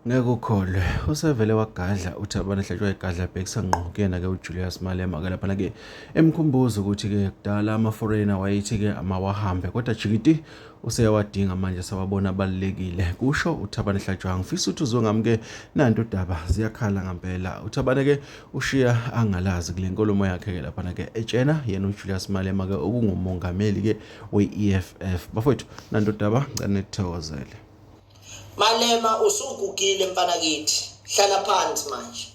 Ngekukholwe usevele wagadla uThabana ehlatshwa igadla bhekisa ngqo kuyena ke uJulius Malema ke lapha ke emkhumbuza ukuthi ke kudala ama-foreigner wayithi ke amawahambe kodwa jikiti useyawadinga manje sawabona abalekile kusho uThabana ehlatshwa. Ngifisa ukuthi uzongamke nanto udaba ziyakhala ngempela. uThabana ke ushiya angalazi kule nkulumo yakhe ke lapha ke etshena yena uJulius Malema ke okungumongameli ke we-EFF. Bafowethu nanto udaba nganethokozele. Malema usugugile mfana kithi, hlala phansi manje.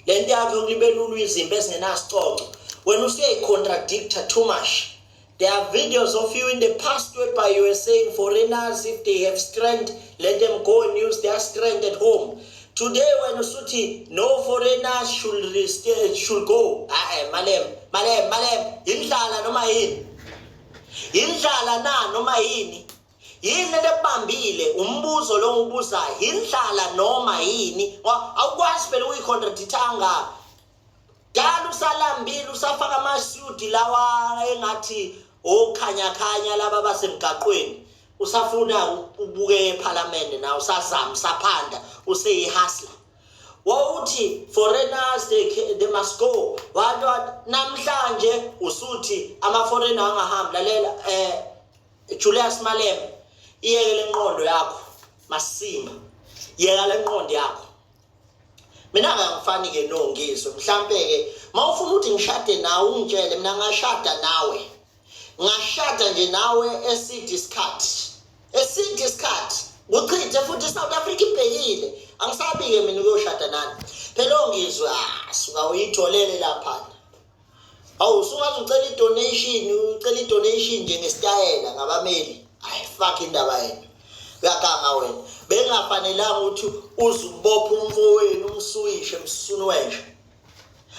Le nto yakhe ukulibelula izimpi ezingenasicoco. Wena useyicontradictor too much. There are videos of you in the past whereby you were saying foreigners, if they have strength, let them go and use their strength at home. Today when usuthi no foreigners should go. Malem, indlala noma yini? Indlala na noma yini? Yini lebambile umbuzo lo ngibuzayo indlala noma yini awukwazi phela uyicontradictanga dala usalambile usafaka amasudi lawa engathi okhanya laba basemgaqweni usafuna ubuke eParliament na usazama saphanda useyihasla wawuthi foreigners they must go what namhlanje usuthi ama foreigner angahambi lalela Julius Malema iyeke lenqondo yakho Masima yeka lenqondo yakho mina ngangifani ke nongizwe mhlambe ke mawufuna ukuthi ngishade nawe ungitshele mina ngashada nawe ngashada nje nawe esidiscard uchithe futhi South Africa ibhekile angisabike mina ukuyoshada nani phela ongizwe suka uyitholele lapha awusungaze ucela donation nje ngesitayela ngabameli fuck indaba yenu uyaganga wena bengafanelanga ukuthi uzubopha umfowenu umsuyishe msunu wenje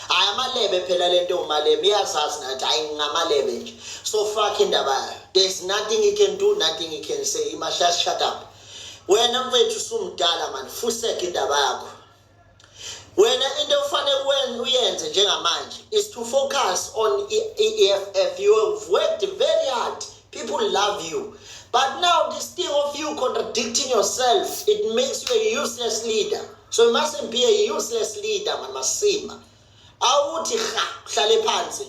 amalebe phela lento uMalema iyazazi nathi ayingamalebe nje so fuck indaba yayo there's nothing he can do, nothing he can say. He must just shut up. Wena mfethu sumdala man fuseke indaba yakho wena into ufanele uyenze njengamanje is to focus on EFF. You have worked very hard, people love you. But now this thing of you contradicting yourself, it makes you a useless leader. So you mustn't be a useless leader, man. Masima. Awuthi kha hlale phansi.